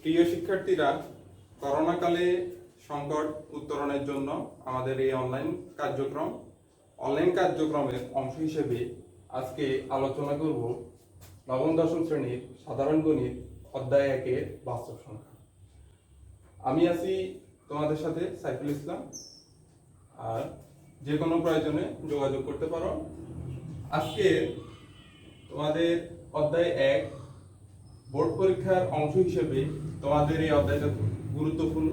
প্রিয় শিক্ষার্থীরা, করোনাকালে সংকট উত্তরণের জন্য আমাদের এই অনলাইন কার্যক্রমের অংশ হিসেবে আজকে আলোচনা করব নবম দশম শ্রেণীর সাধারণ গণিত অধ্যায় 1-এর বাস্তব সংখ্যা। আমি আছি তোমাদের সাথে সাইফুল ইসলাম। আর যে কোনো প্রয়োজনে যোগাযোগ করতে পারো। আজকে তোমাদের অধ্যায় 1 বোর্ড পরীক্ষার অংশ হিসেবে তোমাদের এই অধ্যায়টা গুরুত্বপূর্ণ।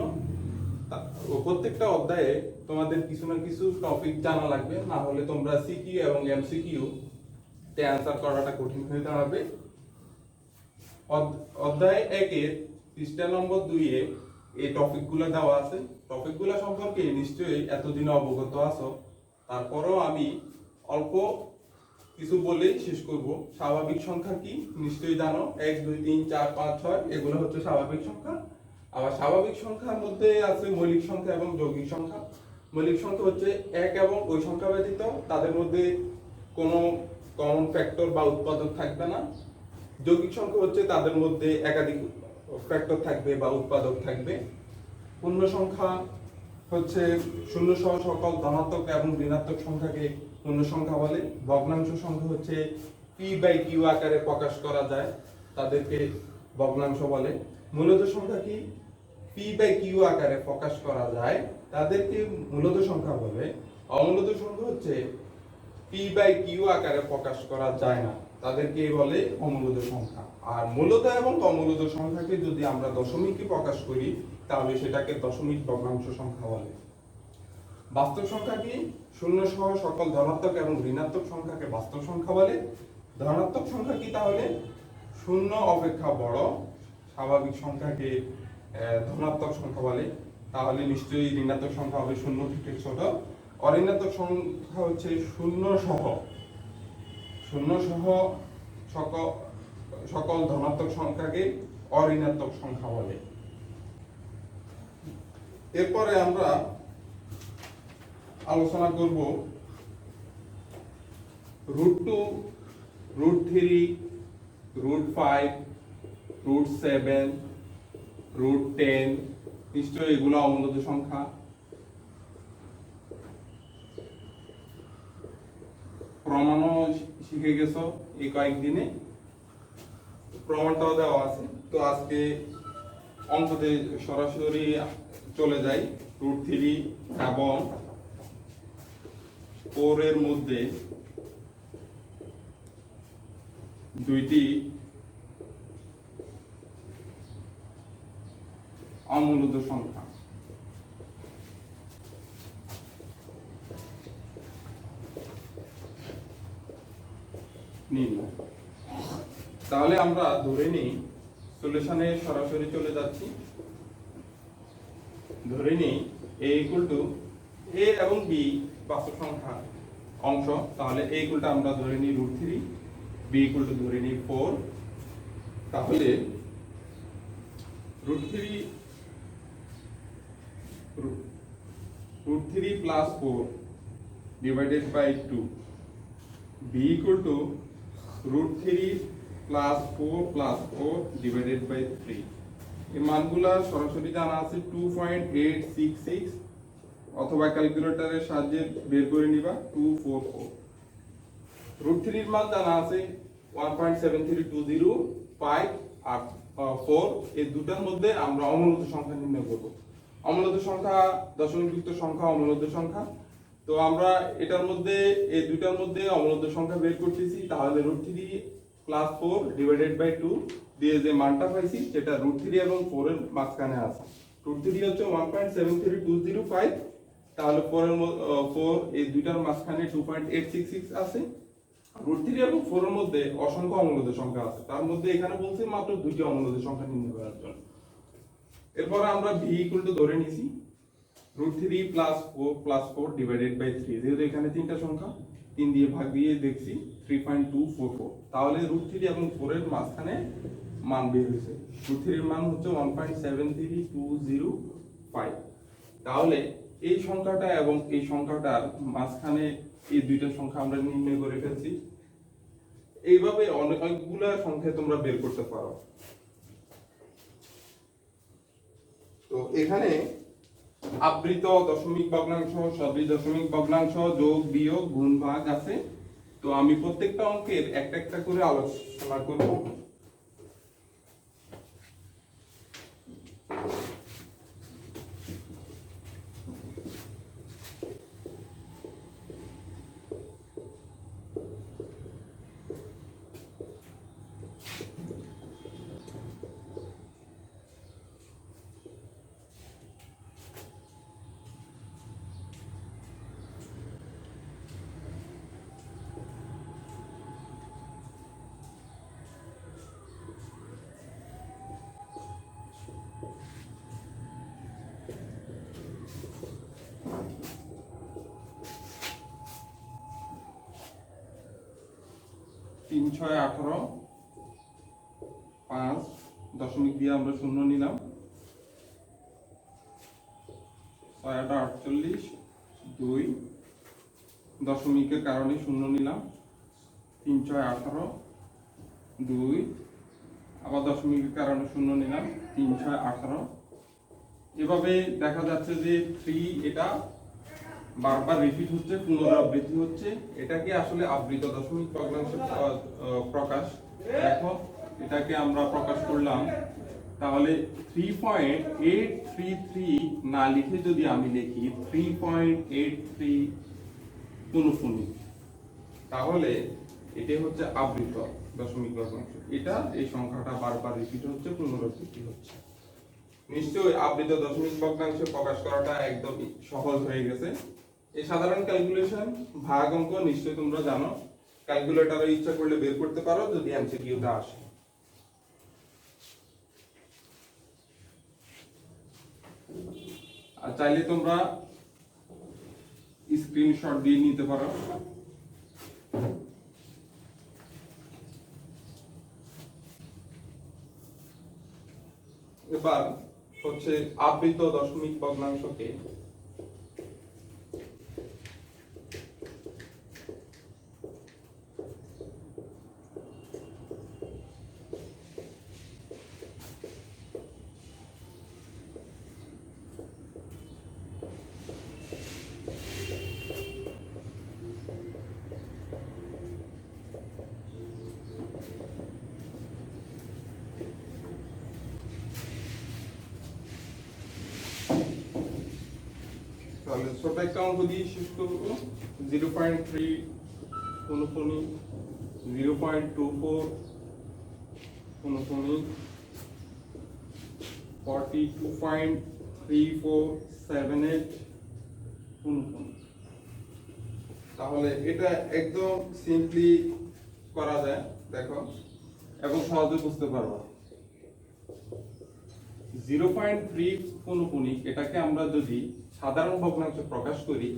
প্রত্যেকটা অধ্যায়ে তোমাদের কিছু না কিছু টপিক জানা লাগবে, না হলে তোমরা সিকিউ এবং এমসিকিউ তে অ্যান্সার করাটা কঠিন হয়ে দাঁড়াবে। অধ্যায় 1-এর পৃষ্ঠা নম্বর 2-এ এই টপিকগুলো দেওয়া আছে। টপিকগুলো সম্পর্কে নিশ্চয়ই এতদিনে অবগত আছো, তারপরও আমি অল্প কিছু বলেই শেষ করব। স্বাভাবিক সংখ্যা কি নিশ্চয়ই জানো, 1 2 3 4 5 6 এগুলো হচ্ছে স্বাভাবিক সংখ্যা। আবার স্বাভাবিক সংখ্যার মধ্যে আছে মৌলিক সংখ্যা এবং যৌগিক সংখ্যা। মৌলিক সংখ্যা হচ্ছে এক এবং ওই সংখ্যা ব্যতীত তাদের মধ্যে কোনো কমন ফ্যাক্টর বা উৎপাদক থাকবে না। যৌগিক সংখ্যা হচ্ছে তাদের মধ্যে একাধিক ফ্যাক্টর থাকবে বা উৎপাদক থাকবে। পূর্ণ সংখ্যা হচ্ছে শূন্য সহ সকল ধনাত্মক এবং ঋণাত্মক সংখ্যাকে পূর্ণ সংখ্যা বলে। ভগ্নাংশ সংখ্যা হচ্ছে p/q আকারে প্রকাশ করা যায়, তাদেরকে ভগ্নাংশ বলে। মূলদ সংখ্যা কি p/q আকারে প্রকাশ করা যায়, তাদেরকে মূলদ সংখ্যা বলে। অমূলদ সংখ্যা হচ্ছে p/q আকারে প্রকাশ করা যায় না, তাদেরকে বলে অমূলদ সংখ্যা। আর মূলদ এবং অমূলদ সংখ্যাকে যদি আমরা দশমিকে প্রকাশ করি তাহলে সেটাকে দশমিক ভগ্নাংশ সংখ্যা বলে। বাস্তব সংখ্যা কি শূন্য সহ সকল ধনাত্মক এবং ঋণাত্মক সংখ্যাকে বাস্তব সংখ্যা বলে। ধনাত্মক সংখ্যা কি তাহলে শূন্য অপেক্ষা বড় স্বাভাবিক সংখ্যাকে ধনাত্মক সংখ্যা বলে। তাহলে নিশ্চয়ই ঋণাত্মক সংখ্যা হবে শূন্য থেকে ছোট। অঋণাত্মক সংখ্যা হচ্ছে শূন্য সহ সকল ধনাত্মক সংখ্যাকে অঋণাত্মক সংখ্যা বলে। এরপরে আমরা আলোচনা করব √2, √3, √5, √7, √10। নিশ্চয়ই এগুলো অমূলদ সংখ্যা। প্রমাণও শিখে গেছো এই কয়েকদিনে, প্রমাণটাও দেওয়া আছে। তো আজকে অঙ্কতে সরাসরি চলে যাই। √3 এবং 4 এর মধ্যে দুইটি অমূলদ সংখ্যা। তাহলে আমরা ধরে নিই, সলিউশনে সরাসরি চলে যাচ্ছি। ধরে নিই a a এবং b বাস্তব সংখ্যা অংশ। তাহলে a আমরা ধরে নিই √3, b ধরে নিই 4। তাহলে √3 + 4 divided by 2, b √3 + 4 + 4 divided by 3। এই মানগুলা সরাসরি জানা আছে 2.866, অথবা ক্যালকুলেটরের সাহায্যে বের করে নিবা 244। √3 এর মান জানা আছে 1.7320, আর 4, এই দুটার মধ্যে আমরা অমূলদ সংখ্যা নির্ণয় করব। অমূলদ সংখ্যা দশমিকযুক্ত সংখ্যা অমূলদ সংখ্যা। তো আমরা এটার মধ্যে এই দুটার মধ্যে অমূলদ সংখ্যা বের করতেছি। তাহলে √3 + 4 ডিভাইডেড বাই 2 দিয়ে যে মানটা পাইছি সেটা √3 এবং 4 এর মাঝখানে আছে। √3 হচ্ছে 1.73205, তাহলে 4 এই দুইটার মাঝখানে 2.866 আছে। √3 এবং 4 এর মধ্যে অসংখ্য অমূলদ সংখ্যা আছে, তার মধ্যে এখানে বলছে মাত্র দুইটি অমূলদ সংখ্যা নির্ণয় করার জন্য। এরপর আমরা v ধরে নিছি √3 + 4 + 4 ডিভাইডেড বাই 3। যেহেতু এখানে তিনটা সংখ্যা, 3 দিয়ে ভাগ দিয়ে দেখছি 3.244। তাহলে √3 এবং 4 এর মাঝখানে মান বের হয়েছে। √3 এর মান হচ্ছে 1.73205। তাহলে এই সংখ্যাটা এবং এই সংখ্যাটার মাঝখানে এই দুইটা সংখ্যা আমরা নির্ণয় করে ফেলছি। এইভাবে অনেকগুলা সংখ্যা তোমরা বের করতে পারো। এখানে আবৃত দশমিক ভগ্নাংশ, সদৃশ দশমিক ভগ্নাংশ, যোগ বিয়োগ গুণ ভাগ আছে। তো আমি প্রত্যেকটা অঙ্কের একটা একটা করে আলোচনা করব। তিন ছয় 18, 5 দশমিক দিয়ে আমরা শূন্য নিলাম, 6 8 48, 2 দশমিকের কারণে শূন্য নিলাম, 3 6 18, 2 আবার দশমিকের কারণে শূন্য নিলাম, 3 6 18। এভাবে দেখা যাচ্ছে যে 3 এটা বারবার রিপিট হচ্ছে, পুনরাবৃত্তি হচ্ছে। এটাকে আসলে আবৃত দশমিক ভগ্নাংশের প্রকাশ। দেখো এটাকে আমরা প্রকাশ করলাম, তাহলে 3.833 না লিখে যদি আমি লিখি 3.83 পুনঃপুনিক, তাহলে এটা হচ্ছে আবৃত দশমিক ভগ্নাংশ। এটা এই সংখ্যাটা বারবার রিপিট হচ্ছে, পুনরাবৃত্তি হচ্ছে। নিশ্চয়ই আবৃত দশমিক ভগ্নাংশ প্রকাশ করাটা একদম সহজ হয়ে গেছে। এই সাধারণ ক্যালকুলেশন ভাগ অঙ্ক নিশ্চয়ই তোমরা জানো, ক্যালকুলেটরে ইচ্ছা করলে বের করতে পারো যদি এমসিকিউটা আসে। আর চাইলে তোমরা স্ক্রিনশট দিয়ে নিতে পারো। এবার হচ্ছে আবৃত দশমিক ভগ্নাংশকে তাহলে ছোট একটা অঙ্ক দিয়ে শেষ করব। 0.3 পুনঃপুনিক, 0.24 পুনঃপুনিক, 42.3478 পুনঃপুনিক। তাহলে এটা একদম সিম্পলি করা যায়, দেখো, এবং সহজে বুঝতে পারবো। 0.3 পুনঃপুনিক এটাকে আমরা যদি সাধারণ ভগ্নাংশে প্রকাশ করি,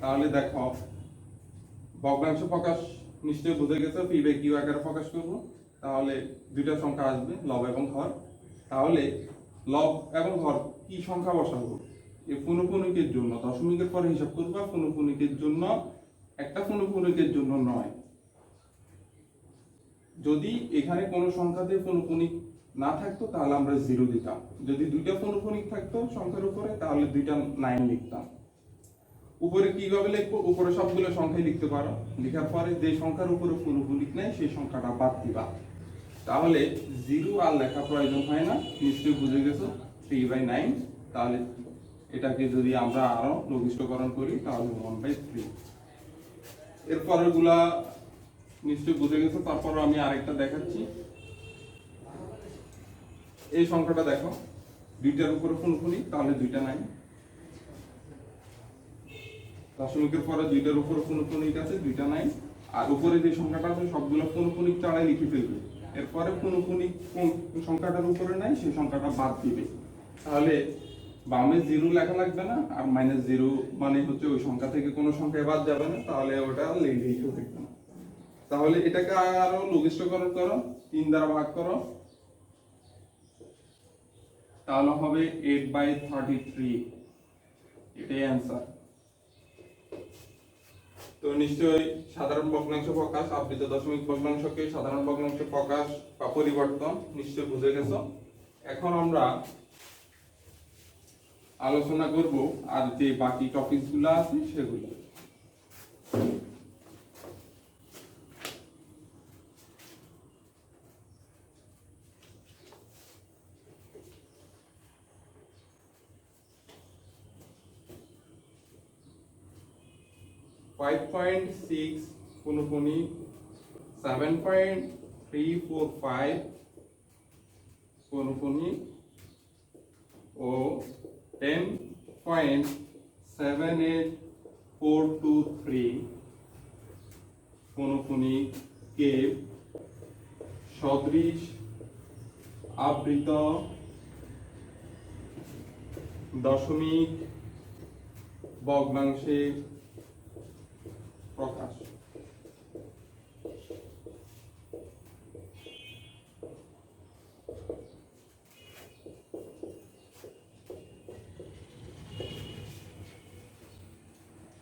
তাহলে দেখো ভগ্নাংশ প্রকাশ নিশ্চয়ই বুঝে গেছে, পি বাই কিউ আকারে প্রকাশ করব। তাহলে দুইটা সংখ্যা আসবে, লব এবং হর। তাহলে লব এবং হর কি সংখ্যা বসাবো? এই পুনঃপুনিকের জন্য দশমিকের পরে হিসাব করব, পুনঃপুনিকের জন্য একটা পুনঃপুনিকের জন্য নয়। যদি এখানে কোনো সংখ্যাতে পুনঃপুনিক না থাকতো তাহলে আমরা 0 দিতাম। যদি দুইটা পুনঃপুনিক থাকতো সংখ্যার উপরে তাহলে দুইটা 9 লিখতাম। উপরে কিভাবে লিখবো? উপরে সবগুলো সংখ্যাই লিখতে পারো, লেখার পরে যে সংখ্যার উপরে পুনঃপুনিক নেই সেই সংখ্যাটা বাদ দিবা। তাহলে 0 আর লেখা প্রয়োজন হয় না, নিশ্চয়ই বুঝে গেছো। 3/9। তাহলে এটাকে যদি আমরা আরো লঘিষ্ঠকরণ করি তাহলে 1/3। এর পরেরগুলা নিশ্চয়ই বুঝে গেছো। তারপর আমি আরেকটা দেখাচ্ছি। এই সংখ্যাটা দেখো, দুইটার উপরে পুনঃপুনিক, তাহলে দুইটা 9। দশমিকের পরে দুইটার উপরে পুনঃপুনিক আছে, দুইটা 9। আর উপরে যে সংখ্যাটা আছে সবগুলো পুনঃপুনিক ছাড়াই লিখে ফেলবে। এরপরে পুনঃপুনিক সংখ্যাটার উপরে নাই সেই সংখ্যাটা বাদ দিবে। তাহলে বামে 0 লেখা লাগবে না, আর -0 মানে হচ্ছে ওই সংখ্যা থেকে কোনো সংখ্যা বাদ যাবে না, তাহলে ওটা লিখে থাকবে না। তাহলে এটাকে আরো লঘিষ্ঠকরণ করো, 3 দ্বারা ভাগ করো, তাহলে হবে 8/33। এটাই অ্যান্সার। তো নিশ্চয়ই সাধারণ ভগ্নাংশ প্রকাশ, আবৃত দশমিক ভগ্নাংশকে সাধারণ ভগ্নাংশ প্রকাশ বা পরিবর্তন নিশ্চয়ই বুঝে গেছো। এখন আমরা আলোচনা করব আর যে বাকি টপিকগুলো আছে সেগুলো। ফাইভ পয়েন্ট সিক্স অনুভূমিক, 7.345 অনুভূমিক ও 10.78423 অনুভূমিক কে সদৃশ আবৃত দশমিক ভগ্নাংশে প্রকাশ।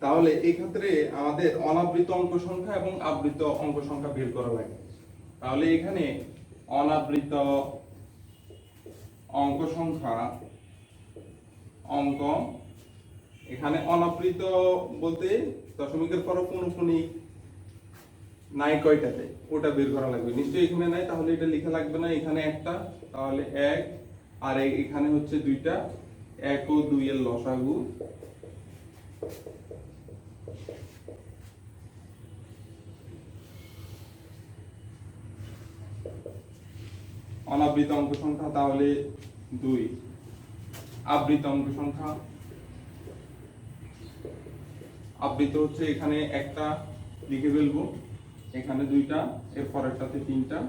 তাহলে এই ক্ষেত্রে আমাদের অনাবৃত অঙ্ক সংখ্যা এবং আবৃত অঙ্ক সংখ্যা বের করা লাগে। তাহলে এখানে অনাবৃত অঙ্ক সংখ্যা অঙ্ক, এখানে অনাবৃত বলতে দশমিকের পর পৌনঃপুনিক নাই কয়টাতে ওটা বের করা লাগবে। নিশ্চয়ই এখানে নাই, তাহলে এটা লেখা লাগবে না। এখানে একটা, তাহলে এক, আর এখানে হচ্ছে দুইটা, 1 ও 2 এর লসাগু। অনাবৃত অঙ্ক সংখ্যা তাহলে 2। আবৃত অঙ্ক সংখ্যা, আবৃত হচ্ছে এখানে একটা লিখে ফেলবো, এখানে দুইটা, এর পরেরটাতে তিনটা,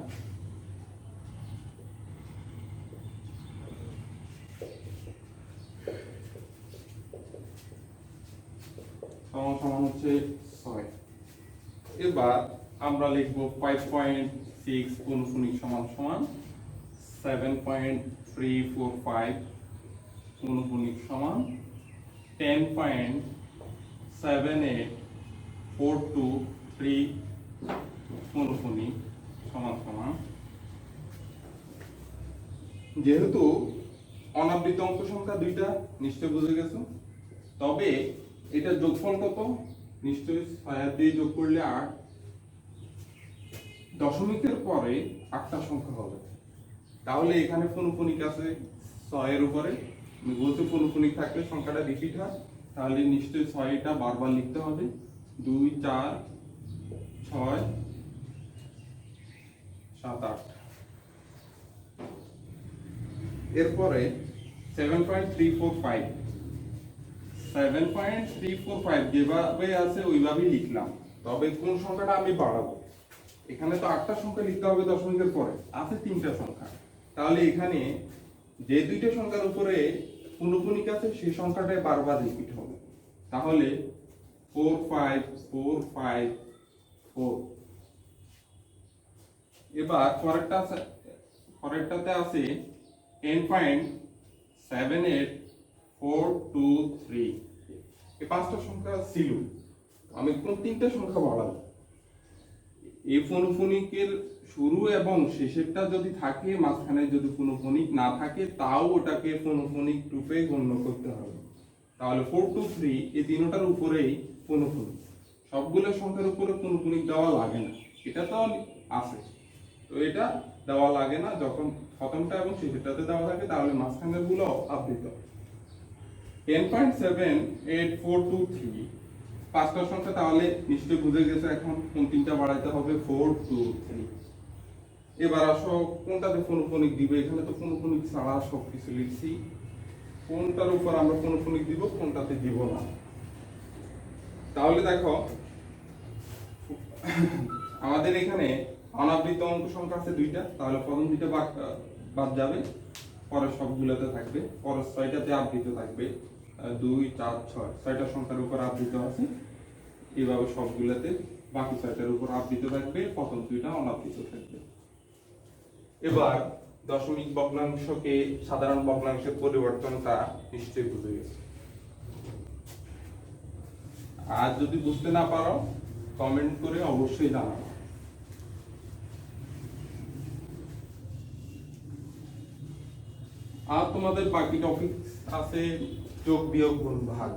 সমান সমান হচ্ছে 6। এবার আমরা লিখবো 5.6 অনুভূমিক সমান সমান 7.345 অনুভূমিক সমান 10.7842 অনুভূমিক সমান সমান। যেহেতু অনাবৃত অঙ্ক সংখ্যা দুইটা নিশ্চয় বুঝে গেছো, তবে এটা যোগফল কত? নিশ্চয়ই 6 দিয়ে যোগ করলে 8, দশমিকের পরে 8টা সংখ্যা হবে। তাহলে এখানে পৌনঃপুনিক আছে 6 এর উপরে, আমি বলতে পৌনঃপুনিক থাকলে সংখ্যাটা রিপিট হয়, তাহলে নিশ্চয়ই 6টা বারবার লিখতে হবে। 2 4 6 7 8। এরপরে 7.345 যেভাবে আছে ওইভাবেই লিখলাম, তবে কোন সংখ্যাটা আমি বাড়াবো? এখানে তো 8টা সংখ্যা লিখতে হবে দশমিকের পরে, আছে 3টা সংখ্যা। তাহলে এখানে যে দুইটা সংখ্যার উপরে পৌনঃপুনিক আছে সেই সংখ্যাটাই বারবার রিপিট হবে। তাহলে 45454। এবার পরেরটাতে আছে 10.78423। এই 5টা সংখ্যা ছিল, আমি কোন 3টা সংখ্যা বাড়াবো? এই পৌনঃপুনিকের শুরু এবং শেষেরটা যদি থাকে, মাঝখানে যদি পৌনঃপুনিক না থাকে, তাও ওটাকে পৌনঃপুনিক রূপে গণ্য করতে হবে। তাহলে 423 এই তিনটার উপরেই পৌনঃপুনিক, সবগুলো সংখ্যার উপরে পৌনঃপুনিক দেওয়া লাগে না। এটা তো আছে, তো এটা দেওয়া লাগে না। যখন প্রথমটা এবং শেষেরটাতে দেওয়া থাকে তাহলে মাঝখানের গুলো আবৃত। 10.78423 5টা সংখ্যা, তাহলে নিশ্চয়ই বুঝে গেছে এখন কোন 3টা বাড়াইতে হবে, 4 2 3। এবার আসো কোনটাতে পৌনঃপুনিক দিব? এখানে তো পৌনঃপুনিক ছাড়া সবকিছু লিখছি, কোনটার উপর আমরা পৌনঃপুনিক দিব, কোনটাতে দিব না। তাহলে দেখো আমাদের এখানে অনাবৃত অঙ্ক সংখ্যা আছে 2টা, তাহলে প্রথম 2টা বাদ যাবে, পরের সবগুলোতে থাকবে। পরের 6টাতে আবৃত থাকবে, 2 4 6, 6টা সংখ্যার উপর আবৃত আছে। এইভাবে সবগুলোতে বাকি 6টার উপর আবৃত থাকবে, প্রথম 2টা অনাবৃত থাকবে। এবার দশমিক ভগ্নাংশকে সাধারণ ভগ্নাংশের পরিবর্তনটা নিশ্চয়ই বুঝে গেছে। আর যদি বুঝতে না পারো কমেন্ট করে অবশ্যই জানাবো। আর তোমাদের বাকি টপিক আছে যোগ বিয়োগ গুণ ভাগ।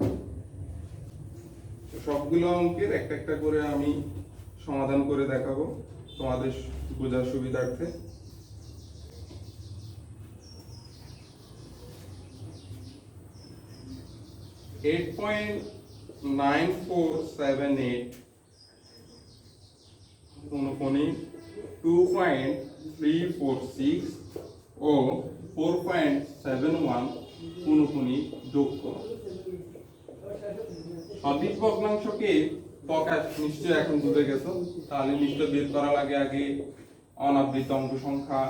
সবগুলো অঙ্কের একটা একটা করে আমি সমাধান করে দেখাবো তোমাদের বোঝার সুবিধার্থে। 8.9478 অনুকোণিক 2.346 ও 4.71 অনুকোণিক যোগ করো। সঠিক ভগ্নাংশকে প্রকাশ নিশ্চয় এখন বুঝে গেছো, তাহলে নিশ্চয় বের করা লাগে আগে অনাবৃত অঙ্ক সংখ্যা,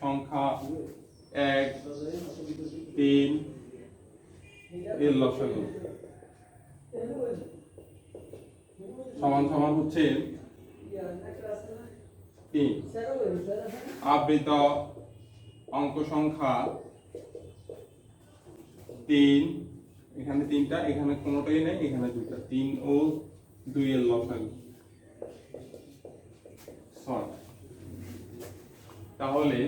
সংখ্যা 1, 3 এর লসাগু সমান সমান হচ্ছে 3। আবৃত অঙ্ক সংখ্যা 3, এখানে 3টা, এখানে কোনোটাই নেই, এখানে 2টা, 3 ও 2 এর লসাগু 6। তাহলে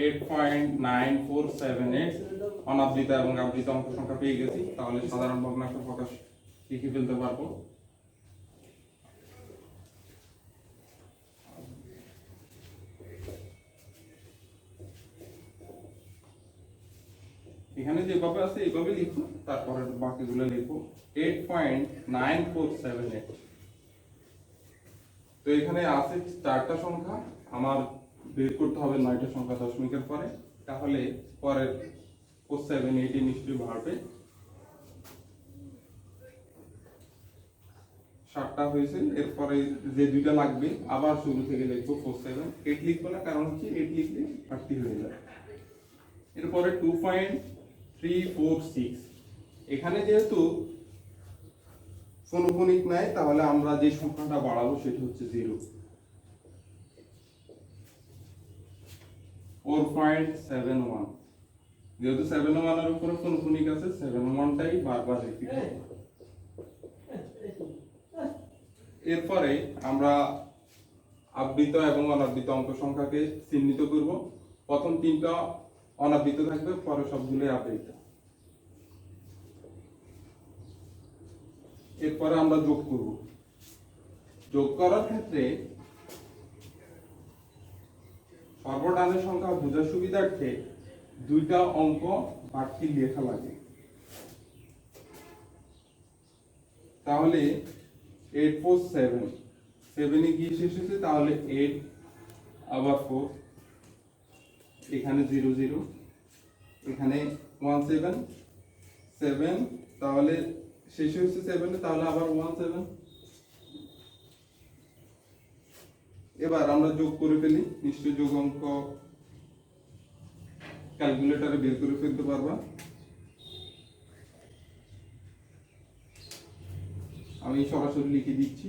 8.9478 অনাবৃত এবং আবৃত অঙ্ক সংখ্যা পেয়ে গেছি। তাহলে সাধারণ ভগ্নাংশ প্রকাশ লিখে ফেলতে পারবো। এখানে যেভাবে আছে এইভাবে লিখো, তারপরে বাকিগুলো লিখো। 8.9478। তো এখানে আছে 4টা সংখ্যা, আমার বের করতে হবে 9টা সংখ্যা দশমিকের পরে, তাহলে পরের 478 নিশ্চয়ই বাড়বে। 7টা হয়েছে, এরপরে যে 2টা লাগবে আবার শুরু থেকে লিখবো 47। 8 লিখবো না, কারণ হচ্ছে 8 লিখলে ঘাটতি হয়ে যায়। এরপরে 2.346, এখানে যেহেতু অনুকোণিক নাই, তাহলে আমরা যে সংখ্যাটা বাড়াবো সেটা হচ্ছে 0। 4.71, যেহেতু 71 এর উপরে অনুকোণিক আছে, 71টাই বারবার রিপিট হবে। এরপরে আমরা আবৃত এবং অনাবৃত অঙ্ক সংখ্যাকে চিহ্নিত করব। প্রথম 3টা অনাবৃত থাকবে, পরে সবগুলোই আবৃত। এরপরে আমরা যোগ করব। যোগ করার ক্ষেত্রে সর্বডানের সংখ্যা বোঝার সুবিধার্থে 2টা অঙ্ক বাড়তি লেখা লাগে। তাহলে 847, 7 এ গিয়ে শেষ হয়েছে, তাহলে 8 আবার 4, এখানে 0 0, এখানে 17 7, তাহলে শেষ হয়েছে 7 এ, তাহলে আবার 17। এবার আমরা যোগ করে ফেলি, নিশ্চয় যোগ অঙ্ক ক্যালকুলেটরে বের করে ফেলতে পারবা। আমি সরাসরি লিখে দিচ্ছি।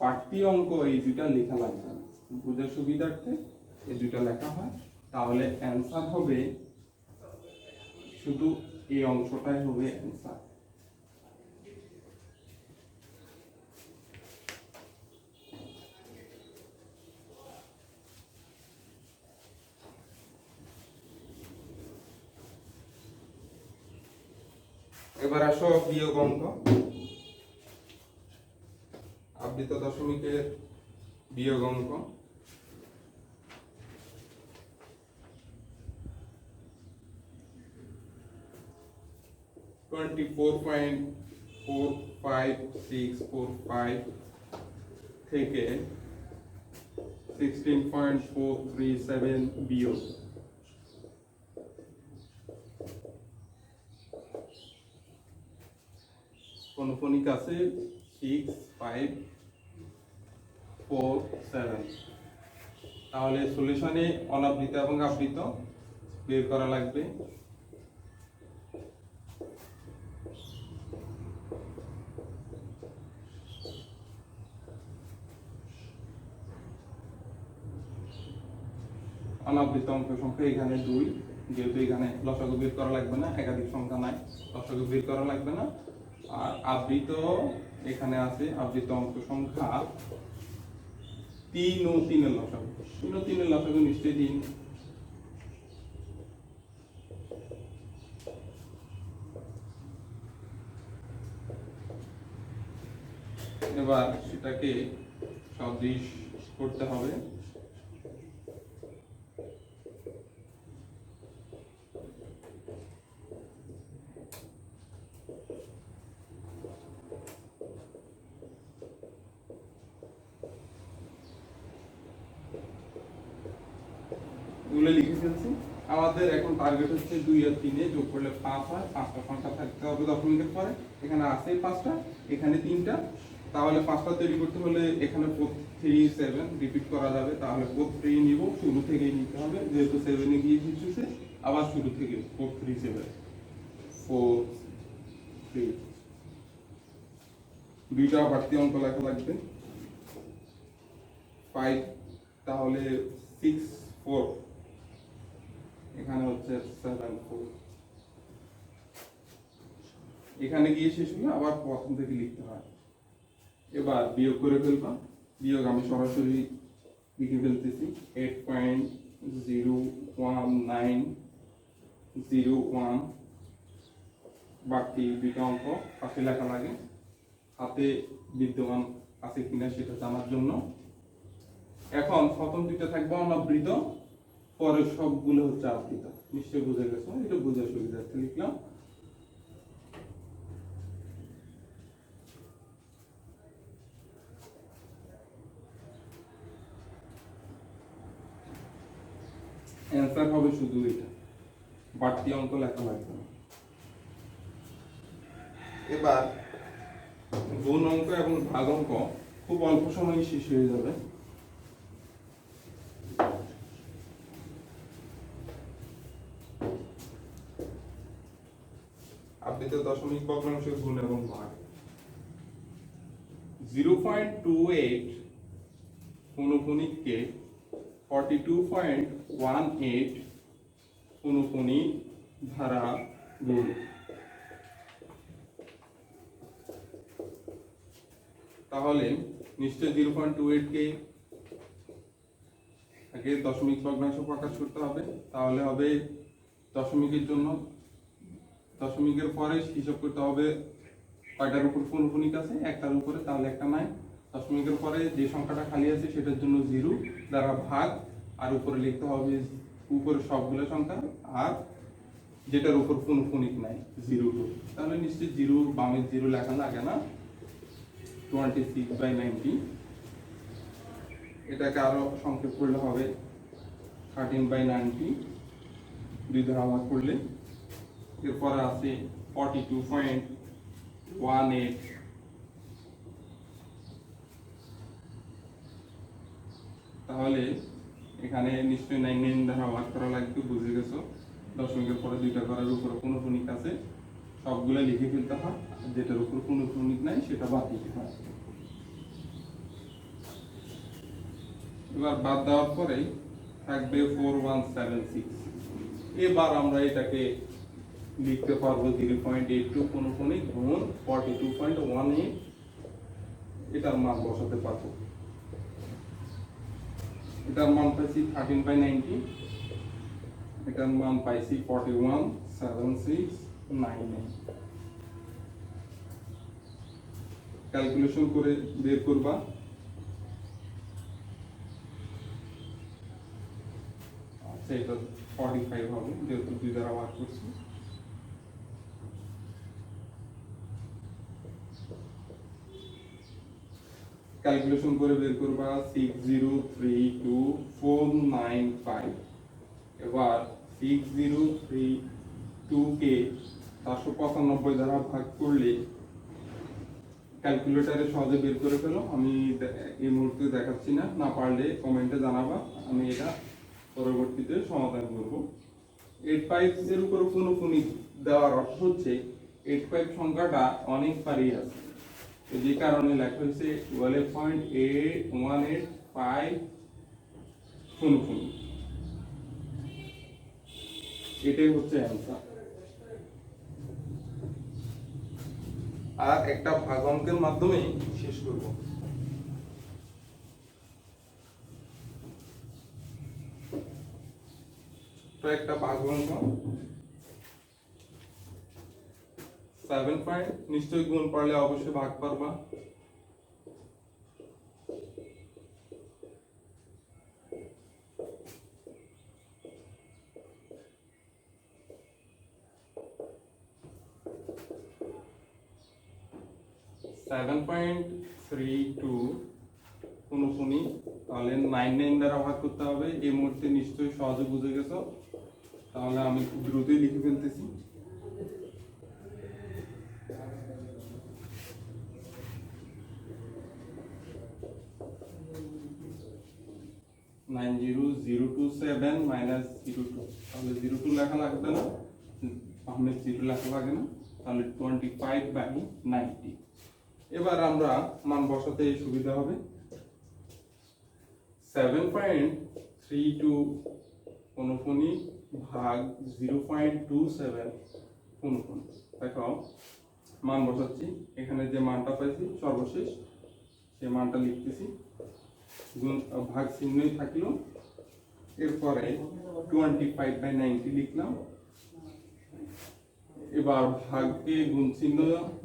পাঠ্য অঙ্ক এই 2টা লেখা লাগবে না, বোঝার সুবিধার্থে এই 2টা লেখা হয়। তাহলে অ্যান্সার হবে শুধু এই অংশটাই হবে অ্যান্সার। এবার আসো বিয়োগ অঙ্ক। আবৃত দশমিকের বিয়োগ অঙ্ক। 24.45645 থেকে 16.437 বিয়োগ। অনুকোণিক আছে 6, 5, 4, 7। তাহলে সলিউশনে অনাবৃত এবং আবৃত বের করা লাগবে। অনাবৃত অঙ্ক সংখ্যা এখানে 2, যেহেতু এখানে লসাগু বের করা লাগবে না, একাধিক সংখ্যা নাই, লসাগু বের করা লাগবে না। আর আবৃত এখানে আছে আবৃত অঙ্ক সংখ্যা 3 ও 3 এর লসাগু, 3 ও 3 এর লসাগু নিশ্চয়ই 3। এবার সেটাকে সদৃশ করতে হবে। এগুলো লিখে ফেলছি। আমাদের এখন টার্গেট হচ্ছে 2 আর 3 এ যোগ করলে 5 হয়, 5টা সংখ্যা থাকতে হবে দশমিকের পরে। এখানে আছে 5টা, এখানে 3টা, তাহলে 5টা তৈরি করতে হলে এখানে 4 3 7 রিপিট করা যাবে, তাহলে 4 3 নিব, শুরু থেকেই নিতে হবে, যেহেতু 7 এ গিয়ে ফিরছে, আবার শুরু থেকে 4 3 7 4 3। দুইটা বাড়তি অঙ্ক লেখা লাগবে, 5 তাহলে 6 4, এখানে হচ্ছে 7 4, এখানে গিয়ে শেষ হলে আবার প্রথম থেকে লিখতে হয়। এবার বিয়োগ করে ফেলবা, বিয়োগ আমি সরাসরি লিখে ফেলতেছি 8.01901। বাকি দুইটা অঙ্ক পাশে লেখা লাগে, হাতে বিদ্যমান আছে কিনা সেটা জানার জন্য। এখন প্রথম দুইটা থাকবে অনাবৃত, পরের সবগুলো হচ্ছে আবৃত। নিশ্চয়ই বুঝে গেছো, এটা বোঝার সুবিধার্থে লিখলাম। অ্যান্সার হবে শুধু এটা, বাড়তি অঙ্ক লেখা লাগবে না। এবার গুণ অঙ্ক এবং ভাগ অঙ্ক খুব অল্প সময়ে শেষ হয়ে যাবে। আবৃত দশমিক ভগ্নাংশের গুণ এবং ভাগ 0.28 অনুকোণিককে 42.18 অনুকোণিক দ্বারা গুণ। তাহলে নিশ্চয় 0.28 কে আগে দশমিক ভগ্নাংশ প্রকাশ করতে হবে, তাহলে হবে দশমিকের জন্য দশমিকের পরে হিসাব করতে হবে কয়টার উপর অনুকোণিক আছে, একটার উপরে, তাহলে একটা নাই। দশমিকের পরে যে সংখ্যাটা খালি আছে সেটার জন্য 0 দ্বারা ভাগ, আর উপরে লিখতে হবে উপরে সবগুলো সংখ্যা, আর যেটার উপর অনুকোণিক নাই 0 তাহলে নিশ্চয়ই 0 বামের 0 লেখা লাগে না। 26/90, এটাকে আরো সংক্ষেপ করলে হবে 13/90, 2 দ্বারা ভাগ করলে। এরপর আছে 42.18, তাহলে এখানে নিশ্চয়ই 9 দ্বারা ভাগ করা লাগবে, বুঝে গেছো। দশমিকের পরে দুইটা করার উপর অনুকোণিক আছে, সবগুলো লিখে ফেলতে হয়, যেটার উপর অনুকোণিক নাই সেটা বাদ দিতে হয়। এবার বাদ দেওয়ার পরে থাকবে 4176। এবার আমরা এটাকে লিখতে পারবো 0.82 অনুকোণিক গুণ 42.18, এটার মান বসাতে পারবো। এটার মান পাইছি 13/90, এটার মান পাইছি 417699। ক্যালকুলেশন করে বের করবা। আচ্ছা, এটা 45 হবে যেহেতু 2 দ্বারা ভাগ করছি। ক্যালকুলেশন করে বের করবা 6032,495। এবার 6032 কে 495 দ্বারা ভাগ করলে ক্যালকুলেটরে সহজে বের করে ফেলো। আমি এই মুহূর্তে দেখাচ্ছি না, না পারলে কমেন্টে জানাবা, আমি এটা পরবর্তীতে সমাধান করব। 85 এর উপর অনুকোণিক দেওয়ার অর্থ হচ্ছে 85 সংখ্যাটা অনেক পারি আছে, যে কারণে লেখা হয়েছে 12.8185 অনুকোণিক। এটাই হচ্ছে অ্যান্সার। আর একটা ভাগ অঙ্কের মাধ্যমে শেষ করব। তো একটা ভাগ অঙ্ক 7 পয়েন্ট, নিশ্চয়ই গুণ পারলে অবশ্যই ভাগ পারবা। সেভেন পয়েন্ট থ্রি টু কোনখানি তাহলে 9 দ্বারা ভাগ করতে হবে। এই মুহূর্তে নিশ্চয়ই সহজে বুঝে গেছো, তাহলে আমি খুব দ্রুতই লিখে ফেলতেছি। Nine zero zero two seven minus zero two, তাহলে জিরো টু লেখা লাগবে না, আমাদের জিরো লেখা লাগে না, তাহলে 25/90। এবার আমরা মান বসাতে সুবিধা হবে। 7.32 কোনখানি ভাগ 0.27 কোনখানি। দেখো মান বসাচ্ছি, এখানে যে মানটা পাইছি সর্বশেষ সেই মানটা লিখতেছি, গুণ ভাগ চিহ্নই থাকলো, এরপরে 25/90 লিখলাম। এবার ভাগকে গুণ চিহ্ন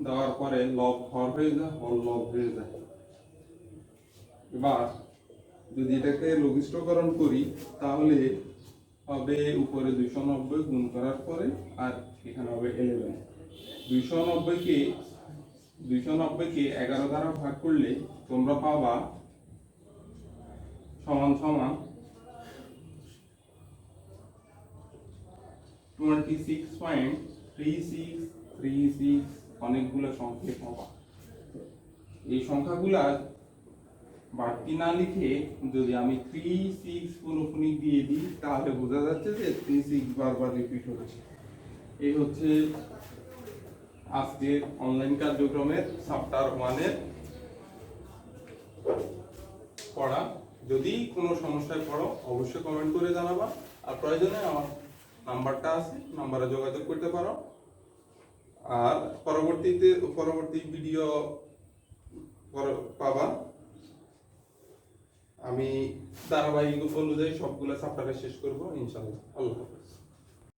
দেওয়ার পরে লব হর হয়ে যায়, হর লব হয়ে যায়। এবার যদি এটাকে লঘিষ্ঠকরণ করি তাহলে হবে উপরে 290 গুণ করার পরে, আর এখানে হবে 11। 290কে 11 দ্বারা ভাগ করলে তোমরা পাবা সমান সমান 26.3636। অনেকগুলো সংখ্যা পাবা। এই সংখ্যাগুলা বাড়তি না লিখে যদি আমি 36 কোনখানি দিয়ে দিই তাহলে বোঝা যাচ্ছে যে 36 বারবার রিপিট হচ্ছে। এই হচ্ছে আজকের অনলাইন কার্যক্রমের চ্যাপ্টার 1 এর পড়া। যদি কোনো সমস্যায় পড়ো অবশ্যই কমেন্ট করে জানাবা, আর প্রয়োজনে আমার নাম্বারটা আছে, নাম্বারে যোগাযোগ করতে পারো। আর পরবর্তী ভিডিও পাবা। আমি ধারাবাহিক অনুযায়ী সবগুলো চ্যাপ্টারে শেষ করব ইনশাআল্লাহ। আল্লাহ হাফেজ।